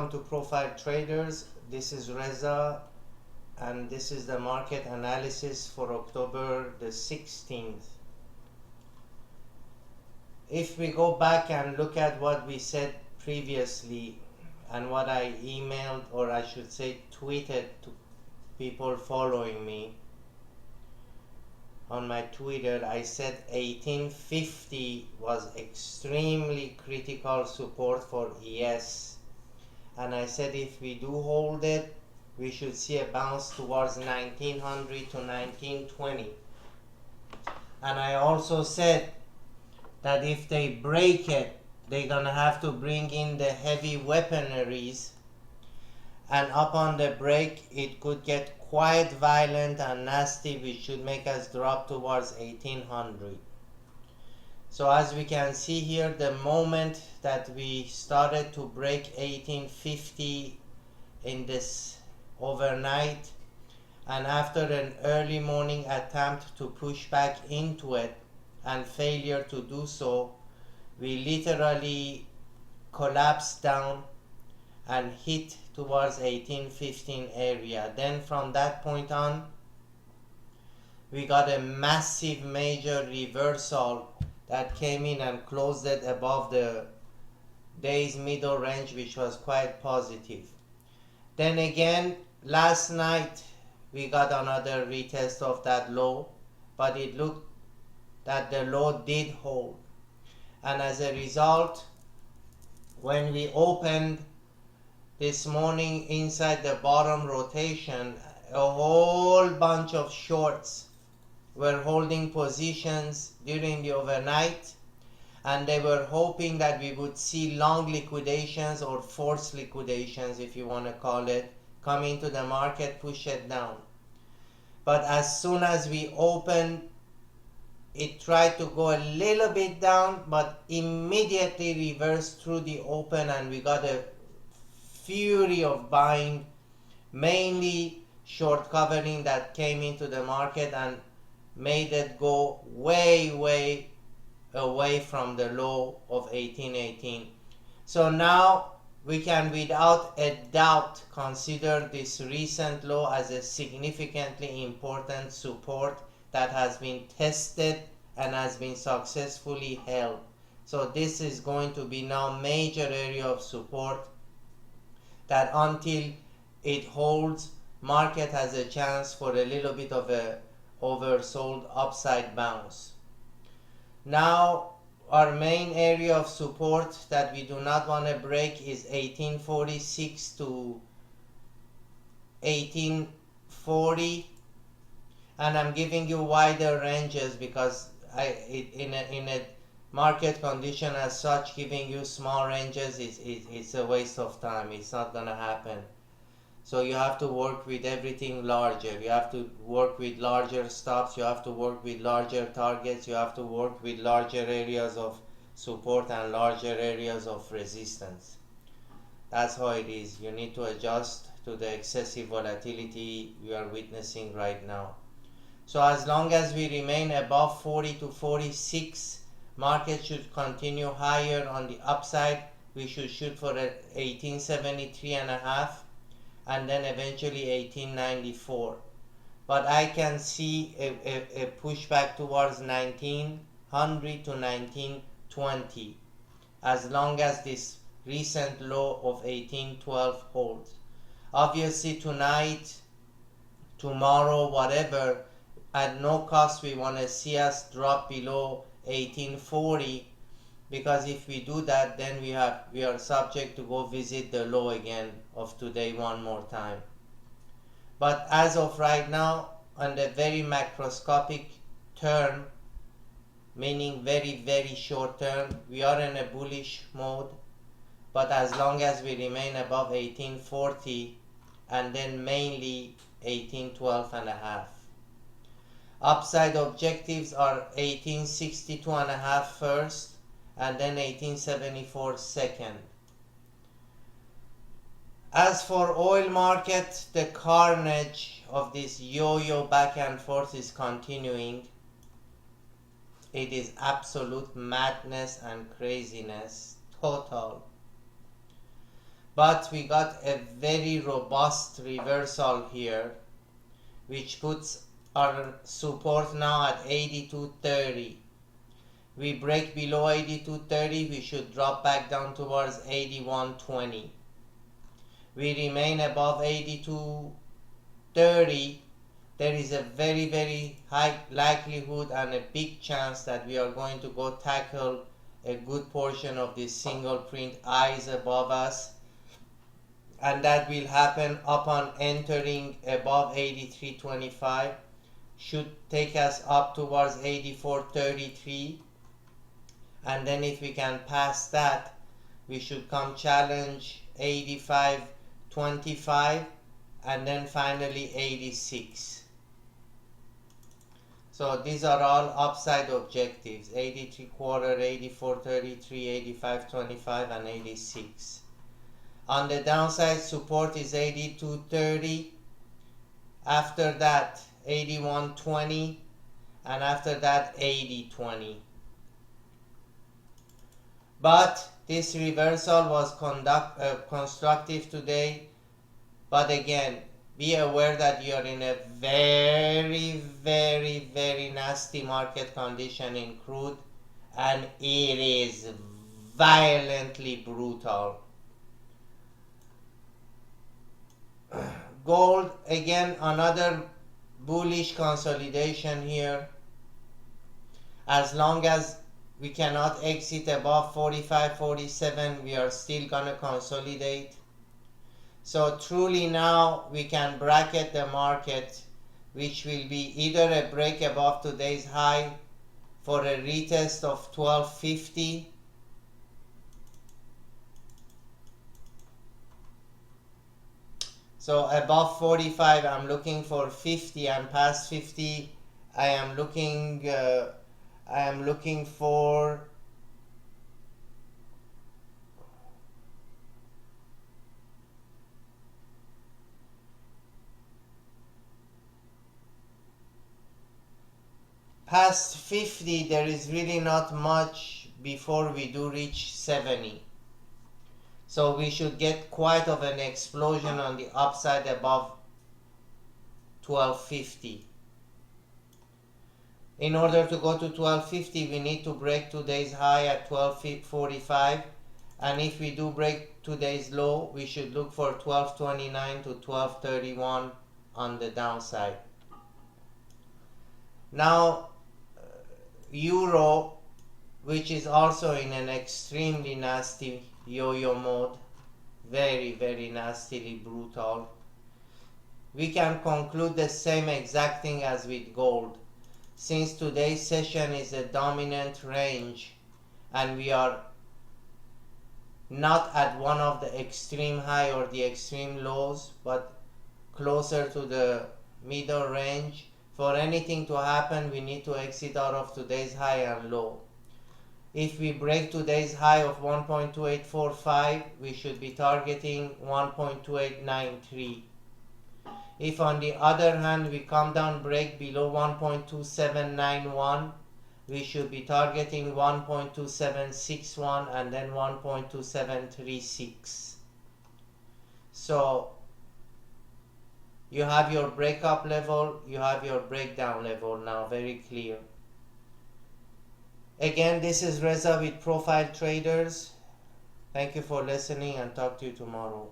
Welcome to Profile Traders. This is Reza and this is the market analysis for October the 16th. If we go back and look at what we said previously and what I emailed, or I should say tweeted to people following me on my Twitter, I said 1850 was extremely critical support for ES, and I said if we do hold it, we should see a bounce towards 1900 to 1920. And I also said that if they break it, they're gonna have to bring in the heavy weaponaries, and upon the break it could get quite violent and nasty, which should make us drop towards 1800. So as we can see here, the moment that we started to break 1850 in this overnight, and after an early morning attempt to push back into it and failure to do so, we literally collapsed down and hit towards 1815 area. Then from that point on, we got a massive major reversal that came in and closed it above the day's middle range, which was quite positive. Then again, last night we got another retest of that low, but it looked that the low did hold, and as a result, when we opened this morning inside the bottom rotation, a whole bunch of shorts were holding positions during the overnight, and they were hoping that we would see long liquidations or forced liquidations, if you want to call it, come into the market, push it down. But as soon as we opened, it tried to go a little bit down, but immediately reversed through the open, and we got a fury of buying, mainly short covering, that came into the market and made it go way away from the low of 1818. So now we can without a doubt consider this recent low as a significantly important support that has been tested and has been successfully held. So this is going to be now major area of support that until it holds, market has a chance for a little bit of a oversold upside bounce. Now our main area of support that we do not want to break is 1846 to 1840, and I'm giving you wider ranges because in a market condition as such, giving you small ranges it's a waste of time. It's not gonna happen. So you have to work with everything larger. You have to work with larger stops. You have to work with larger targets. You have to work with larger areas of support and larger areas of resistance. That's how it is. You need to adjust to the excessive volatility you are witnessing right now. So as long as we remain above 40 to 46, market should continue higher on the upside. We should shoot for 1873.5 and then eventually 1894. But I can see a pushback towards 1900 to 1920 as long as this recent low of 1812 holds. Obviously tonight, tomorrow, whatever, at no cost we want to see us drop below 1840, because if we do that, then we are subject to go visit the low again of today one more time. But as of right now, on the very macroscopic term, meaning very short term, we are in a bullish mode. But as long as we remain above 1840 and then mainly 1812.5. Upside objectives are 1862.5 first and then 1874 second. As for oil market, the carnage of this yo-yo back and forth is continuing. It is absolute madness and craziness, total. but we got a very robust reversal here, which puts our support now at 82.30. We break below 82.30, we should drop back down towards 81.20. We remain above 82.30, there is a very high likelihood and a big chance that we are going to go tackle a good portion of this single print eyes above us, and that will happen upon entering above 83.25, should take us up towards 84.33, and then if we can pass that, we should come challenge 85.25 and then finally 86. So these are all upside objectives: 83.25, 84.33, 85.25 and 86. On the downside, support is 82.30, after that 81.20, and after that 80.20. But this reversal was constructive today. But again, be aware that you are in a very nasty market condition in crude, and it is violently brutal. Gold, again, another bullish consolidation here. As long as we cannot exit above 45-47, we are still gonna consolidate. So truly now we can bracket the market, which will be either a break above today's high for a retest of 1250, so above 45 I'm looking for 50, and past 50 I am looking for past 50. There is really not much before we do reach 70. So we should get quite of an explosion on the upside above 1250. In order to go to 1250, we need to break today's high at 1245, and if we do break today's low, we should look for 1229 to 1231 on the downside. Now Euro, which is also in an extremely nasty yo-yo mode, very nastily brutal. We can conclude the same exact thing as with gold. Since today's session is a dominant range and we are not at one of the extreme high or the extreme lows, but closer to the middle range, for anything to happen we need to exit out of today's high and low. If we break today's high of 1.2845, we should be targeting 1.2893. If on the other hand we come down, break below 1.2791, we should be targeting 1.2761 and then 1.2736. So you have your breakup level, you have your breakdown level now very clear. Again, this is Reza with Profile Traders. Thank you for listening and talk to you tomorrow.